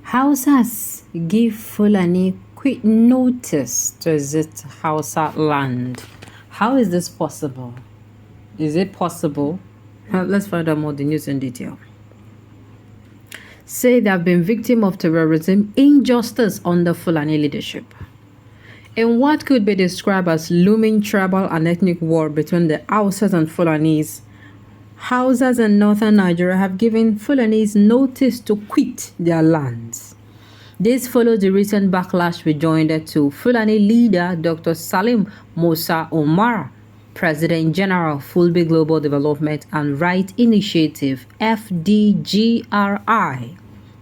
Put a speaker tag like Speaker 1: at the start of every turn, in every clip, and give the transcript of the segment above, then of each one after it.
Speaker 1: Hausas give Fulani quick notice to visit Hausa land. How is this possible? Is it possible? Let's find out more the news in detail. Say they have been victim of terrorism, injustice under Fulani leadership. In what could be described as looming tribal and ethnic war between the Hausas and Fulanis, Hausas in northern Nigeria have given Fulanis notice to quit their lands. This follows the recent backlash rejoined to Fulani leader Dr. Salim Musa Omar, President General Fulbe Global Development and Right Initiative FDGRI,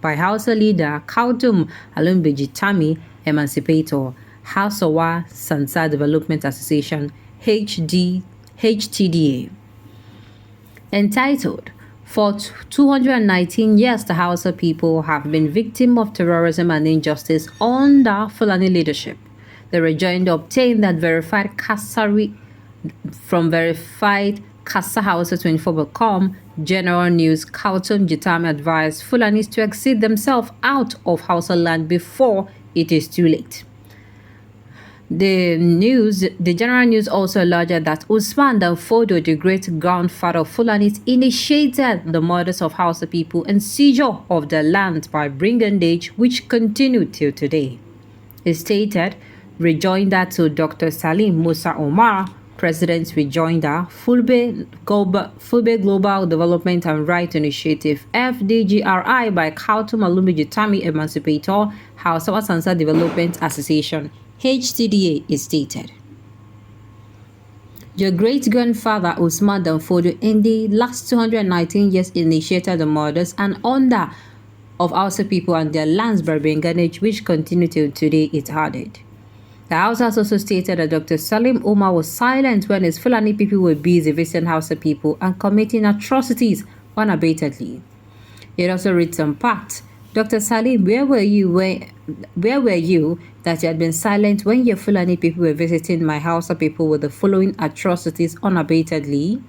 Speaker 1: by Hausa leader Kautum Alumbejitami Emancipator, Hausawa Sansa Development Association HTDA. Entitled, "For 219 years, the Hausa people have been victims of terrorism and injustice under Fulani leadership. The rejoinder obtained that verified from verified CasaHausa24.com General News. Kautum Jitami advised Fulanis to exit themselves out of Hausa land before it is too late. The General News also alleged that Usman Danfodio, the great-grandfather of Fulanis, initiated the murders of Hausa people and seizure of their land by brigandage, which continued till today. It stated, rejoinder to Dr. Salim Musa Omar, President's rejoinder, Fulbe Global Development and Right Initiative, FDGRI, by Kautum Alumbejitami Emancipator, Hausawa Sansa Development Association, HTDA, is stated. Your great-grandfather Usman Danfodio in the last 219 years initiated the murders and under of Hausa people and their lands by brigandage, which continue till today, it added. The Hausas also stated that Dr. Salim Umar was silent when his Fulani people were busy visiting Hausa people and committing atrocities unabatedly. It also read some part. Dr. Salim, where were you that you had been silent when your Fulani people were visiting my Hausa people with the following atrocities unabatedly?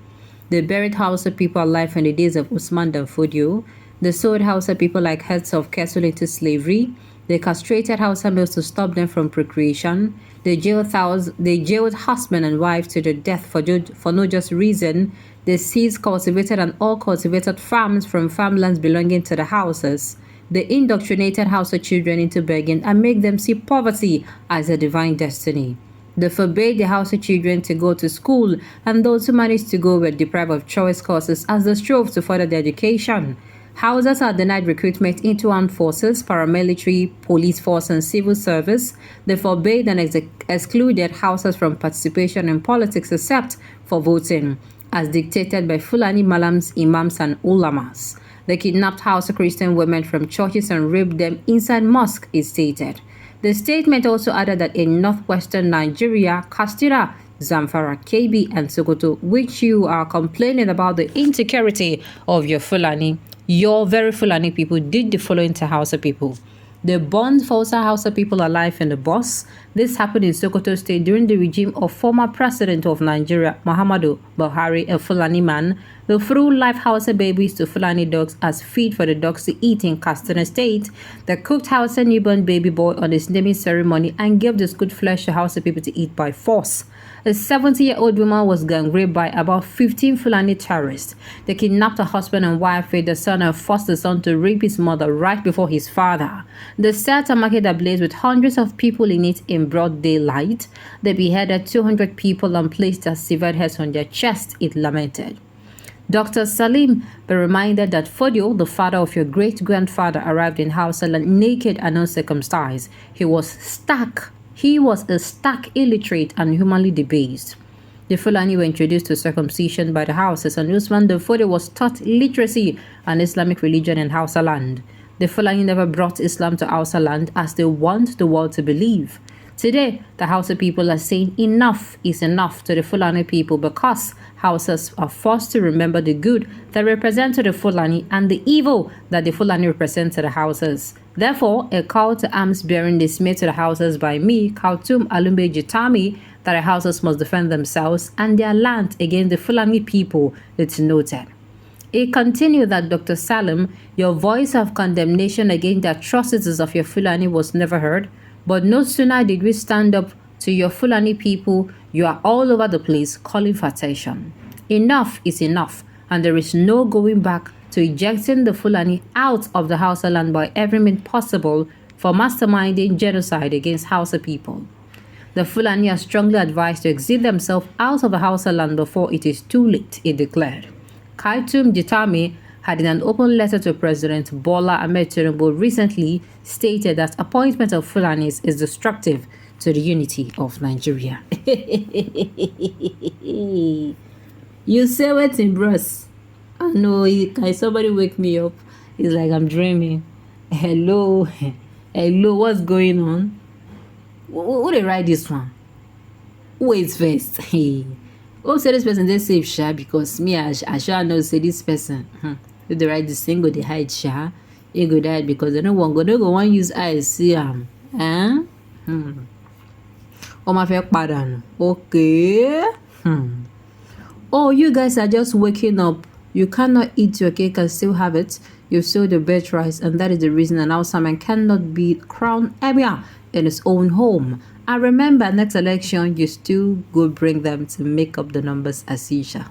Speaker 1: They buried Hausa people alive in the days of Usman Danfodio. They sold Hausa people like heads of cattle into slavery. They castrated Hausa males to stop them from procreation. They jailed husband and wife to the death for no just reason. They seized cultivated and uncultivated farms from farmlands belonging to the Hausas. They indoctrinated Hausa children into begging and make them see poverty as a divine destiny. They forbade the Hausa children to go to school, and those who managed to go were deprived of choice courses as they strove to further their education. Hausas are denied recruitment into armed forces, paramilitary, police force, and civil service. They forbade and excluded Hausas from participation in politics except for voting, as dictated by Fulani Malams, Imams, and Ulamas. They kidnapped Hausa Christian women from churches and raped them inside mosques, it stated. The statement also added that in northwestern Nigeria, Kastira, Zamfara, Kebbi, and Sokoto, which you are complaining about the insecurity of your Fulani, your very Fulani people did the following to Hausa people. They burned Hausa people alive in the bus. This happened in Sokoto State during the regime of former President of Nigeria, Muhammadu Buhari, a Fulani man. They threw live Hausa babies to Fulani dogs as feed for the dogs to eat in Katsina State. They cooked Hausa newborn baby boy on his naming ceremony and gave this good flesh to Hausa people to eat by force. A 70-year-old woman was gang raped by about 15 Fulani terrorists. They kidnapped her husband and wife with the son and forced the son to rape his mother right before his father. They set a market ablaze with hundreds of people in it in broad daylight. They beheaded 200 people and placed their severed heads on their chests, it lamented. Dr. Salim be reminded that Fodio, the father of your great-grandfather, arrived in Hausa land naked and uncircumcised. He was a stark illiterate and humanly debased. The Fulani were introduced to circumcision by the Hausas, and Usman Danfodio was taught literacy and Islamic religion in Hausa land. The Fulani never brought Islam to Hausa land as they want the world to believe. Today, the Hausa people are saying enough is enough to the Fulani people because Hausas are forced to remember the good that represented the Fulani and the evil that the Fulani represent to the Hausas. Therefore, a call to arms bearing is made to the Hausas by me, Kautum Alumbejitami, that the Hausas must defend themselves and their land against the Fulani people, it's noted. It continued that Dr. Salim, your voice of condemnation against the atrocities of your Fulani was never heard, but no sooner did we stand up to your Fulani people, you are all over the place calling for attention. Enough is enough, and there is no going back to ejecting the Fulani out of the Hausa land by every means possible for masterminding genocide against Hausa people. The Fulani are strongly advised to exit themselves out of the Hausa land before it is too late, it declared. Kaitum Jitami had in an open letter to President Bola Ahmed Tinubu recently stated that appointment of Fulanis is destructive to the unity of Nigeria. You say what in bros? I know, can somebody wake me up? It's like I'm dreaming. Hello, hello, what's going on? Who they write this one? Wait first. Hope say this person they save sha because me I sure know say this person. If they write this thing go they hide sha, you go die because they don't go one use eyes see Oh my fair pardon. Okay. Oh, you guys are just waking up. You cannot eat your cake and still have it. You sold the birthright, and that is the reason an Hausa man cannot be crowned emir in his own home. And remember, next election, you still go bring them to make up the numbers as usual.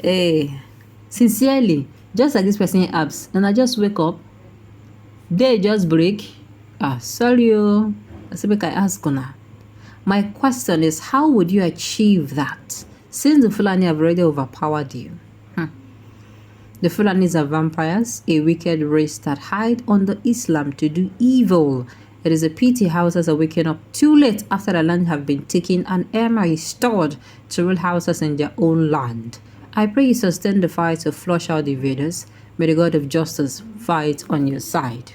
Speaker 1: Hey, sincerely, just like this person in apps, and I just wake up, they just break. Sorry, I said, I ask now. My question is, how would you achieve that? Since the Fulani have already overpowered you. The Fulanis are vampires, a wicked race that hide under Islam to do evil. It is a pity Hausas are waking up too late after the land have been taken and emir is stored to rule Hausas in their own land. I pray you sustain the fight to flush out the invaders. May the God of justice fight on your side.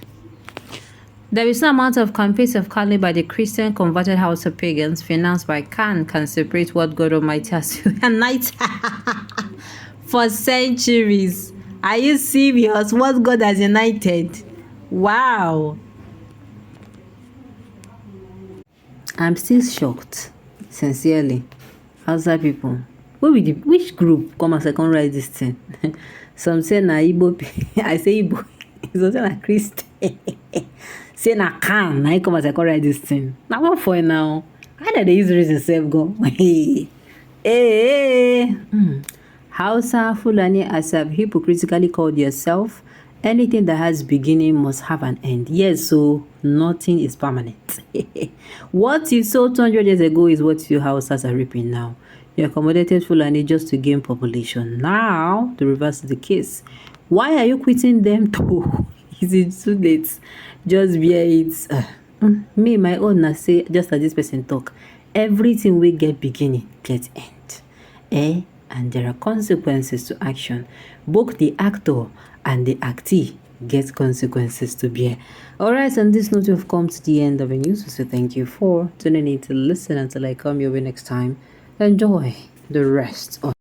Speaker 1: There is no amount of campaigns of calling by the Christian converted Hausa pagans financed by Khan can separate what God Almighty has united for centuries. Are you serious? What God has united? Wow. I'm still shocked. Sincerely. Hausa people. Which group come as I can write this thing? Some say na Igbo. I say Igbo. Some say na Christian. Say na Khan. Na come as I can write this thing. Now what for now? How did they use reason self go? Hey. Hausa, Fulani, as have hypocritically called yourself, anything that has beginning must have an end. Yes, so nothing is permanent. What you saw 200 years ago is what you Hausas are reaping now. You accommodated Fulani just to gain population. Now, the reverse is the case. Why are you quitting them too? Is it too late? Just bear it. Me, my own, I say, just as this person talk, everything we get beginning, get end. And there are consequences to action. Both the actor and the actee get consequences to bear. Alright, on this note, we've come to the end of the news. So thank you for tuning in to listen until I come your way next time. Enjoy the rest of